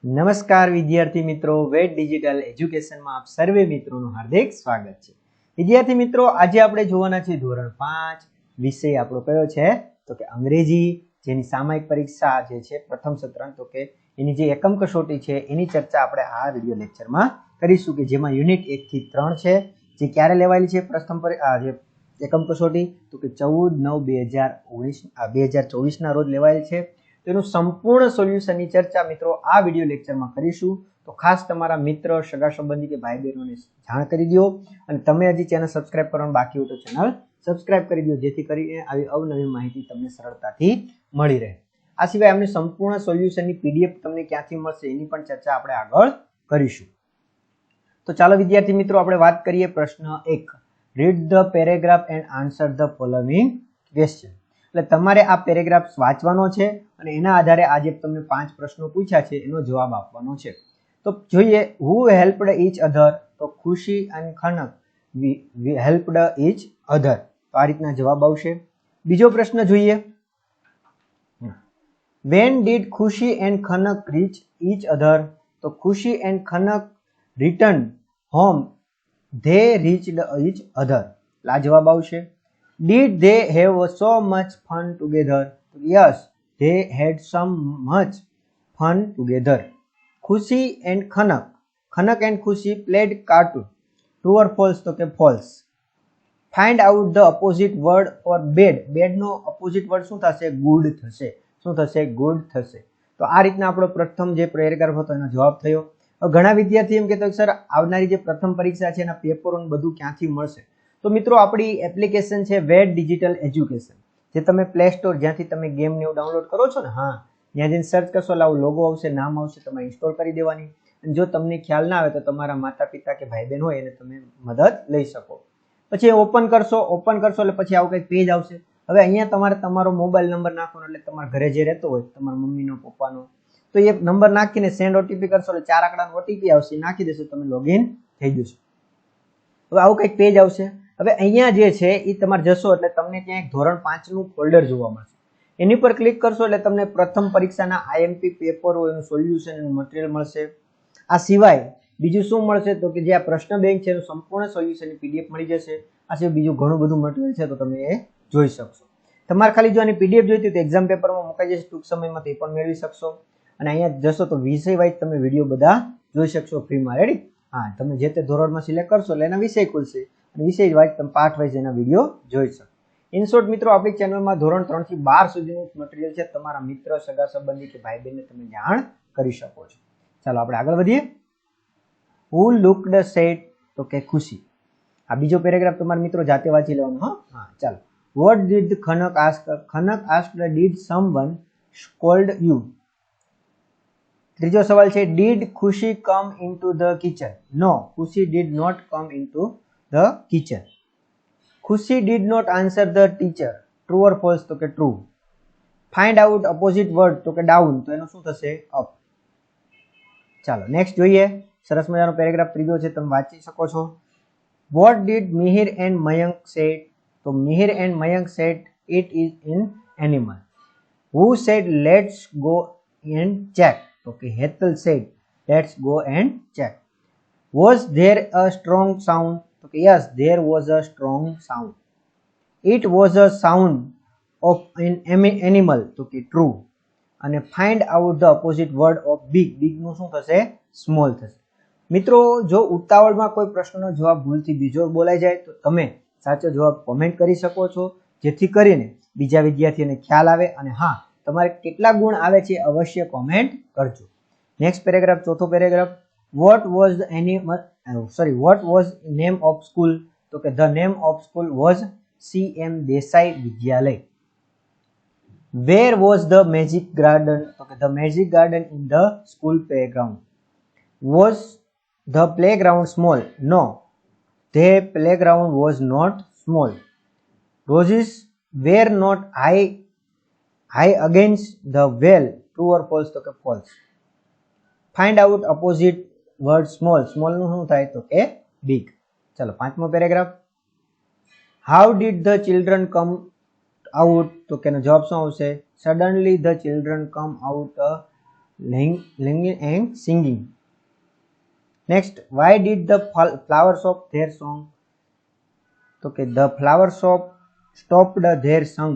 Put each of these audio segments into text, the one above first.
નમસ્કાર વિદ્યાર્થી મિત્રો, વેટ ડિજિટલ એજ્યુકેશનમાં આપ સર્વે મિત્રોનું હાર્દિક સ્વાગત છે. વિદ્યાર્થી મિત્રો, આજે આપણે જોવાના છે ધોરણ 5 વિષય આપણો કયો છે તો કે અંગ્રેજી, જેની સામાયિક પરીક્ષા જે છે પ્રથમ સત્રાંત તો કે એની જે એકમ કસોટી છે એની ચર્ચા આપણે આ વિડિયો લેક્ચરમાં કરીશું કે જેમાં યુનિટ 1 થી 3 છે. જે ક્યારે લેવાયેલી છે પ્રથમ જે એકમ કસોટી તો કે 14/9/2024 ના રોજ લેવાયેલ છે. તેનું સંપૂર્ણ સોલ્યુશનની ચર્ચા મિત્રો આ વિડિયો લેક્ચરમાં કરીશું. તો ખાસ તમારા મિત્ર, સગા સંબંધી કે ભાઈ બહેનોને જાણ કરી દો અને તમે હજી ચેનલ સબસ્ક્રાઇબ કરવાનું બાકી હોય તો ચેનલ સબસ્ક્રાઇબ કરી દો, જેથી કરીને આવી અવનવી માહિતી તમને સરળતાથી મળી રહે. આ સિવાય અમને સંપૂર્ણ સોલ્યુશનની પીડીએફ તમને ક્યાંથી મળશે એની પણ ચર્ચા આપણે આગળ કરીશું. તો ચાલો વિદ્યાર્થી મિત્રો આપણે વાત કરીએ. પ્રશ્ન 1, read the paragraph and answer the following question. એટલે તમારે આ પેરેગ્રાફ વાંચવાનો છે અને એના આધારે આજે તમને 5 પ્રશ્નો પૂછ્યા છે એનો જવાબ આપવાનો છે. તો જોઈએ, હુ હેલ્પડ ઈચ અધર, તો ખુશી અને ખનક હેલ્પડ ઈચ અધર. તો આ રીતના જવાબ આવશે. બીજો પ્રશ્ન જોઈએ, when did Khushi and Khanak reach each other, તો Khushi and Khanak return home they reached each other. આ જવાબ આવશે. Did they have so much fun together? Yes, they had some much fun together. Khushi and Khanak and Khushi played cartoon. True or false? તો કે false. Find out the opposite word for bad. Bad no opposite word શું થશે? Good થશે. શું થશે? Good થશે. તો આ રીતના આપણો પ્રથમ જે પેરેગ્રાફ હતો એનો જવાબ થયો. ઘણા વિદ્યાર્થી એમ કહેતા સર આવનારી જે પ્રથમ પરીક્ષા છે એના પેપરો બધું ક્યાંથી મળશે? તો મિત્રો આપણી એપ્લિકેશન છે વેટ ડિજિટલ એજ્યુકેશન, જે તમે પ્લે સ્ટોર જ્યાંથી તમે ગેમ ને એવું ડાઉનલોડ કરો છો ને, હા ત્યાં જઈને સર્ચ કરશો એટલે આવું લોગો આવશે, નામ આવશે, તમારે ઇન્સ્ટોલ કરી દેવાની. અને જો તમને ખ્યાલ ના આવે તો તમારા માતા પિતા કે ભાઈ બહેન હોય એને તમે મદદ લઈ શકો. પછી ઓપન કરશો એટલે પછી આવું કંઈક પેજ આવશે. હવે અહીંયા તમારે તમારો મોબાઈલ નંબર નાખવાનો, એટલે તમારા ઘરે જે રહેતો હોય તમારા મમ્મીનો, પપ્પાનો, તો એ નંબર નાખીને સેન્ડ ઓટીપી કરશો એટલે 4 આંકડાનો ઓટીપી આવશે, નાખી દેશો, તમે લોગિન થઈ જશો. હવે આવું કંઈક પેજ આવશે. હવે અહીંયા જે છે એ તમારે જશો એટલે તમને ત્યાં એક ધોરણ 5 નું ફોલ્ડર જોવા મળશે. એની પર ક્લિક કરશો એટલે તમને પ્રથમ પરીક્ષાના આઈએમપી પેપર હોય એનું સોલ્યુશન, એનું મટીરિયલ મળશે. આ સિવાય બીજું શું મળશે તો કે જે આ પ્રશ્ન બેંક છે એનું સંપૂર્ણ સોલ્યુશનની પીડીએફ મળી જશે. આ સિવાય બીજું ઘણું બધું મટીરિયલ છે તો તમે એ જોઈ શકશો. તમારે ખાલી જો આની પીડીએફ જોઈતી હોય તો એક્ઝામ પેપરમાં મુકાઈ જશે ટૂંક સમયમાં, તે પણ મેળવી શકશો. અને અહીંયા જશો તો વિષય વાઇઝ તમે વિડીયો બધા જોઈ શકશો ફ્રીમાં. રેડી? હા, તમે જે તે ધોરણમાં સિલેક્ટ કરશો એટલે એના વિષય ખુલશે અને વિષય વાઇઝ તમે પાઠ વાઇઝ એના વિડીયો જોઈ શકો. ઇન શોર્ટ મિત્રો, આપણી ચેનલમાં ધોરણ 3 થી 12 સુધીનું મટીરિયલ છે. તમારા મિત્ર, સગા સંબંધી કે ભાઈ બહેનને તમે જાણ કરી શકો છો. ચાલો આપણે આગળ વધીએ. હુ લુકડ સેડ, તો કે ખુશી. આ બીજો પેરેગ્રાફ તમારા મિત્રો જાતે વાંચી લેવાનો. હા ચાલો. What did Khanak ask? Khanak asked did someone scold you. ત્રીજો સવાલ છે, did Khushi come into the kitchen? No, Khushi did not come into the kitchen. Khushi did not answer the teacher. True or false? તો કે true. Find out opposite word, તો કે down, તો એનું શું થશે? અપ. ચાલો નેક્સ્ટ જોઈએ. સરસ મજાનો પેરેગ્રાફ ત્રીજો છે, તમે વાંચી શકો છો. What did Mihir and Mayank said? તો Mihir and Mayank said it is in animal. Who said let's go and check? તો કે Hetal said let's go and check. Was there a strong sound? તો કે yes, there was a strong sound. It was a sound of an animal? તો કે true. અને find out the opposite word of big. Big નું શું થશે? Small થશે. મિત્રો જો ઉતાવળમાં કોઈ પ્રશ્નનો જવાબ ભૂલથી બીજો બોલાઈ જાય તો તમે સાચો જવાબ કોમેન્ટ કરી શકો છો, જેથી કરીને બીજા વિદ્યાર્થીઓને ખ્યાલ આવે. અને હા, તમારે કેટલા ગુણ આવે છે અવશ્ય કોમેન્ટ કરજો. નેક્સ્ટ પેરેગ્રાફ, ચોથો paragraph. What was the what was name of school? તો કે the name of school was CM Desai વિદ્યાલય. Where was the magic garden? તો કે the magic garden in the school playground. Was the playground small? No, the playground was not small. Roses were not high against the wall. True or false? તો કે false. Find out opposite word small. Small નું શું થાય? તો કે big. ચલો પાંચમો paragraph. How did the children come out? તો કે જવાબ શું આવશે? Suddenly the children come out Singing and singing. Next, why did the flower shop their song? તો કે the flower shop stopped their song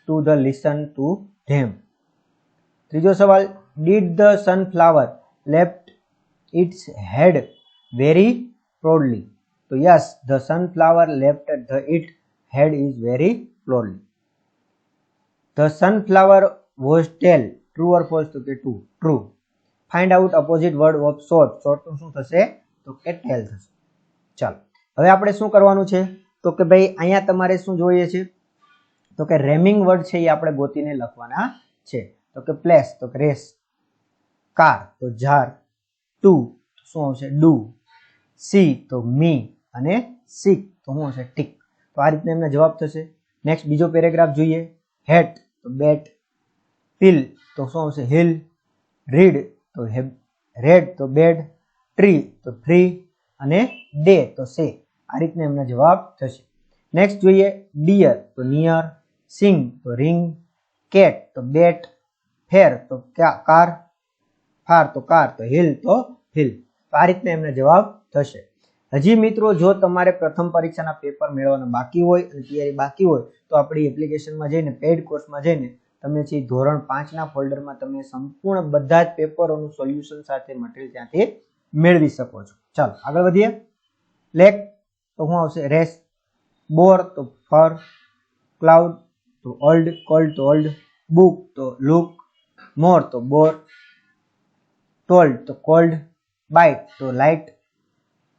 to the listen to them. ત્રીજો સવાલ, did the sunflower left its head very proudly? તો yes, the sunflower left its head is very proudly. The sunflower was tail. True or false? તો કે true. Find out opposite word of short. Short નું શું થશે? તો કે tail થશે. ચાલો હવે આપણે શું કરવાનું છે? તો કે ભાઈ અહીંયા તમારે શું જોઈએ છે? તો કે રેમિંગ વર્ડ છે એ આપણે ગોતીને લખવાના છે. તો કે પ્લેસ તો કે રેસ, કાર તો જાર, ટુ શું આવશે? ડુ, સી તો મી અને સીક તો શું હશે? ટીક. તો આ રીતના એમના જવાબ થશે. નેક્સ્ટ બીજો પેરેગ્રાફ જોઈએ. હેટ તો બેટ, પિલ તો શું આવશે? હિલ, રીડ તો રેડ તો બેડ, ટ્રી તો ટ્રી અને ડે તો સે. આ રીતના એમના જવાબ થશે. નેક્સ્ટ જોઈએ. ડિયર તો નિયર, સિંગ તો રિંગ, કેટ તો બેટ, ફેર તો કાર, ફાર તો કાર તો હિલ તો હિલ. તો આ રીતના એમના જવાબ થશે. હજી મિત્રો જો તમારે પ્રથમ પરીક્ષાના પેપર મેળવવાના બાકી હોય અને તૈયારી બાકી હોય તો આપણી એપ્લિકેશનમાં જઈને પેઇડ કોર્સમાં જઈને તમે છે ધોરણ 5ના ફોલ્ડરમાં તમે સંપૂર્ણ બધા જ પેપરોનું સોલ્યુશન સાથે મટીરિયલ ત્યાંથી મેળવી શકો છો. ચાલો આગળ વધીએ. લેક તો શું આવશે? રેસ, બોર તો ફર, ક્લાઉડ તો ઓલ્ડ, કોલ્ડ તો ઓલ્ડ, બુક તો લુક, મોર તો બોર, ટોલ્ડ તો કોલ્ડ, બાઇટ તો લાઇટ,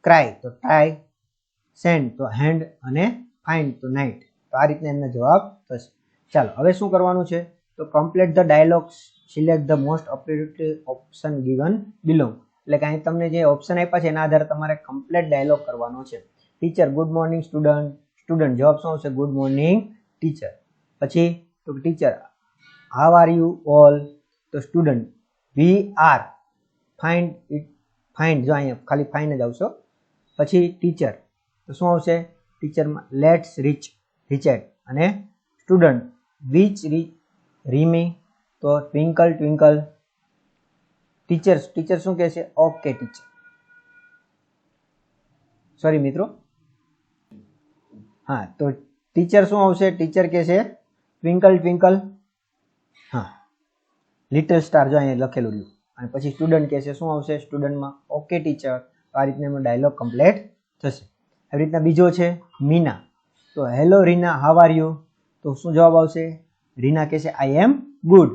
ક્રાય તો ટ્રાય, સેન્ડ તો હેન્ડ અને ફાઇન્ડ તો નાઇટ. તો આ રીતના એમના જવાબ થશે. ચાલો હવે શું કરવાનું છે? તો complete the dialogue, select the most appropriate option given બિલો. એટલે કે અહીં તમને જે ઓપ્શન આપ્યા છે એના આધારે તમારે કમ્પ્લીટ ડાયલોગ કરવાનો છે. Teacher good morning student, student જવાબ શું આવશે? Good morning teacher. પછી તો teacher how are you all? તો student we are find it, find જો અહીંયા ખાલી ફાઇન જ આવશો. પછી ટીચર તો શું આવશે? ટીચરમાં લેટ્સ રીચ, રીચેટ અને સ્ટુડન્ટ વિચ રીમી તો ટ્વિંકલ ટ્વિંકલ. ટીચર ટીચર શું કહે છે? Okay teacher. સોરી મિત્રો, હા તો ટીચર શું આવશે? ટીચર કહે છે ટ્વિંકલ ટ્વિંકલ. હા લિટલ સ્ટાર જો અહીંયા લખેલું રહ્યું. અને પછી સ્ટુડન્ટ કહે છે શું આવશે? સ્ટુડન્ટમાં ઓકે ટીચર. તો આ રીતના એનો ડાયલોગ કમ્પ્લીટ થશે. આવી રીતના બીજો છે મીના. તો hello Reena how are you? તો શું જવાબ આવશે? રીના કહે છે I am good.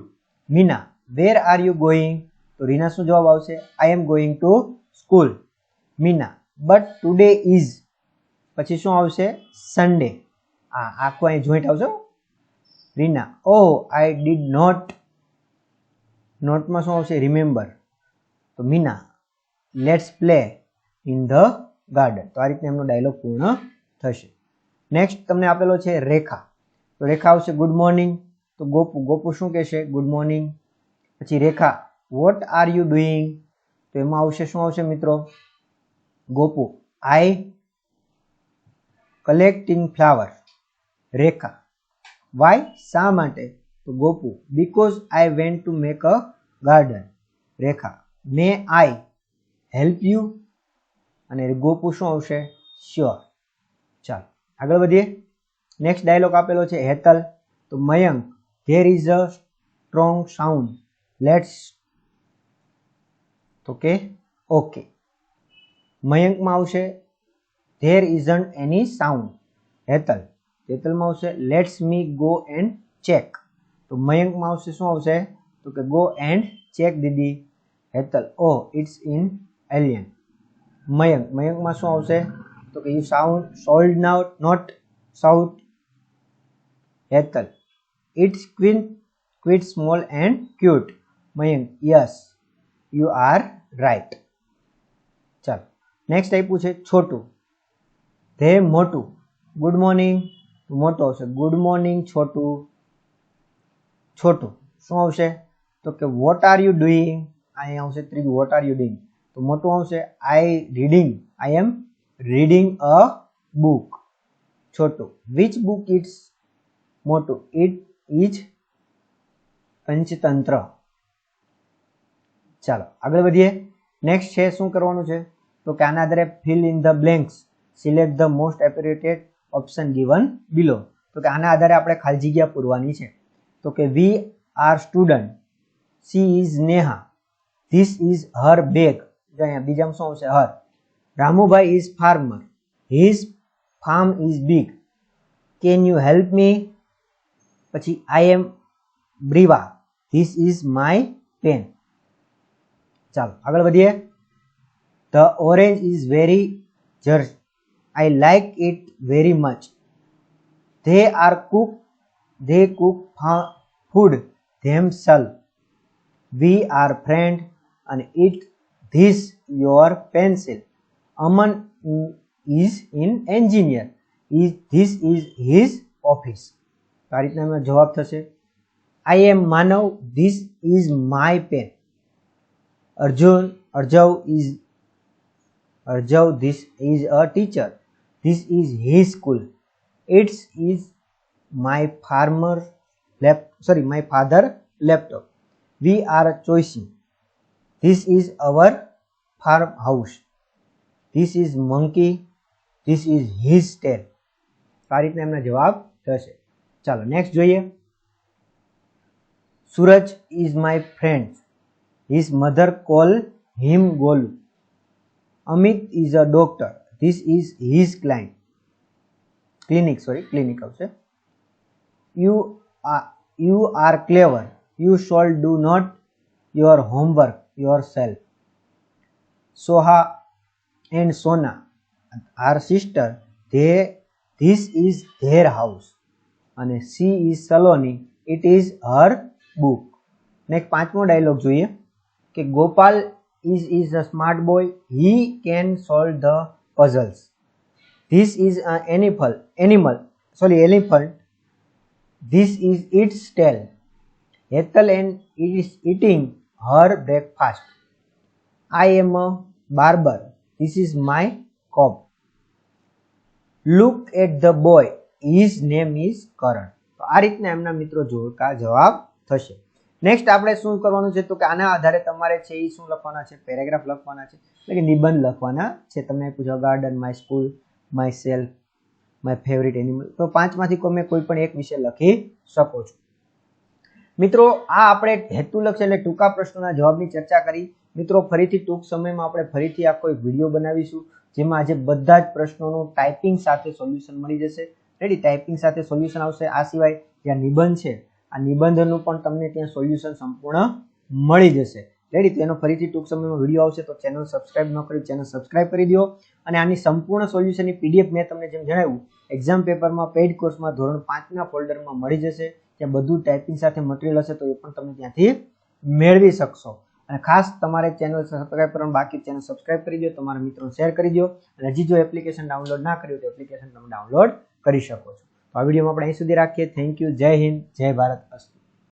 Meena where are you going? તો રીના શું જવાબ આવશે? I am going to school. Meena but today is, પછી શું આવશે? સન્ડે. આ આખું અહીં જોઈન્ટ આવશે. Reena oh I did not, નોટમાં શું આવશે? રિમેમ્બર. તો Meena let's play in the garden. તો આ રીતના એમનો ડાયલોગ પૂર્ણ થશે. નેક્સ્ટ તમને આપેલો છે રેખા. તો રેખા આવશે ગુડ મોર્નિંગ. તો ગોપુ, ગોપુ શું કહેશે? Good morning. પછી રેખા વોટ આર યુ ડુઈંગ? તો એમાં આવશે શું આવશે મિત્રો? ગોપુ આઈ કલેક્ટિંગ ફ્લાવર. રેખા વાય શા માટે? તો Gopu because I went to make a garden. Rekha May I help you? અને ગોપુ શું આવશે? શ્યોર. ચાલો આગળ વધીએ. નેક્સ્ટ ડાયલોગ આપેલો છે હેતલ. તો Mayank there is a strong sound let's, તો કે ઓકે. મયંકમાં આવશે there isn't any sound. Hetal, હેતલમાં આવશે let me go and check. તો મયંકમાં આવશે શું આવશે? તો કે ગો એન્ડ ચેક દીદી. Hetal oh it's in alien. Mayank, મયંકમાં શું આવશે? તો કે you sound sold now not south. Hetal it's quite small and cute. Mayank yes you are right. ચાલો નેક્સ્ટ આપ્યું છે છોટું. ધે મોટું ગુડ મોર્નિંગ. મોટું આવશે ગુડ મોર્નિંગ છોટું. છોટું શું આવશે? તો કે વોટ આર યુ ડુઈંગ? અહીંયા આવશે ત્રીજું વોટ આર યુ ડુઈંગ. તો મોટું આવશે I reading, I am reading a book. છોટું વિચ બુક ઇટ્સ? મોટું ઇટ ઇઝ પંચતંત્ર. ચાલો આગળ વધીએ. નેક્સ્ટ છે શું કરવાનું છે તો કે આના આધારે fill in the blanks, select the most appropriate option given below. તો કે આના આધારે આપણે ખાલી જગ્યા પૂરવાની છે. તો કે we are student, she is Neha, this is her bag. જો અહીંયા બીજામાં શું આવશે? Her. Ramubhai is farmer, his farm is big. Can you help me? પછી આઈ એમ બ્રીવા, ધીસ ઇઝ માય પેન. ચાલો આગળ વધીએ. ધ ઓરેન્જ ઇઝ વેરી જર્સ, I like it very much. They are cook, they cook food themselves. We are friends and eat this your pencil. Aman is in engineer. This is his office. આ રીતના એનો જવાબ થશે. I am Manav. This is my pen. Arjav, this is a teacher. This is his school. It is my father laptop. We are choosing. This is our farmhouse. This is monkey. This is his tail. આ રીતના એમના જવાબ થશે. ચાલો next જોઈએ. Suraj is my friend. His mother call him Golu. Amit is a doctor. This is his clinic આવશે. You are clever. You shall do not your homework yourself. Soha and Sona are sister. This is their house. And she is Saloni. It is her book. Next પાંચમો dialog જોઈએ કે Gopal is a smart boy. He can solve the puzzles. This is an elephant. This is its tail. Ethel and is eating her breakfast. I am a barber. This is my cob. Look at the boy. His name is Karan. તો આ રીતના એમના મિત્રો જોડકા જવાબ થશે. Next આપણે શું કરવાનું છે તો કે આના આધારે તમારે છે એ શું લખવાના છે? પેરેગ્રાફ લખવાના છે, એટલે કે નિબંધ લખવાના છે. તમને પૂછો garden, my school, my self, my favourite animal. તો પાંચમાંથી તમે કોઈ પણ એક વિશે લખી શકો છો. મિત્રો આ આપણે હેતુલક્ષ એટલે ટૂંકા પ્રશ્નોના જવાબની ચર્ચા કરી. મિત્રો ફરીથી ટૂંક સમયમાં આપણે ફરીથી આખો એક વિડીયો બનાવીશું જેમાં આજે બધા જ પ્રશ્નોનું ટાઈપિંગ સાથે સોલ્યુશન મળી જશે. રેડી? ટાઈપિંગ સાથે સોલ્યુશન આવશે. આ સિવાય જ્યાં નિબંધ છે આ નિબંધનું પણ તમને ત્યાં સોલ્યુશન સંપૂર્ણ મળી જશે. રેડી? તો એનો ફરીથી ટૂંક સમયમાં વિડીયો આવશે. તો ચેનલ સબસ્ક્રાઇબ ન કરી ચેનલ સબસ્ક્રાઇબ કરી દો. અને આની સંપૂર્ણ સોલ્યુશનની પીડીએફ મેં તમને જેમ જણાવ્યું એક્ઝામ પેપરમાં પેઇડ કોર્સમાં ધોરણ 5ના ફોલ્ડરમાં મળી જશે. ત્યાં બધું ટાઈપિંગ સાથે મટીરિયલ હશે તો એ પણ તમે ત્યાંથી મેળવી શકશો. અને ખાસ તમારે ચેનલ સબસ્ક્રાઇબ કરવાનું બાકી, ચેનલ સબસ્ક્રાઇબ કરી દો, તમારા મિત્રોને શેર કરી દો. અને હજી જો એપ્લિકેશન ડાઉનલોડ ના કર્યું તો એપ્લિકેશન તમે ડાઉનલોડ કરી શકો છો. તો આ વિડીયોમાં આપણે અહીં સુધી રાખીએ. Thank you. જય હિન્દ, જય ભારત. અસ્તુ.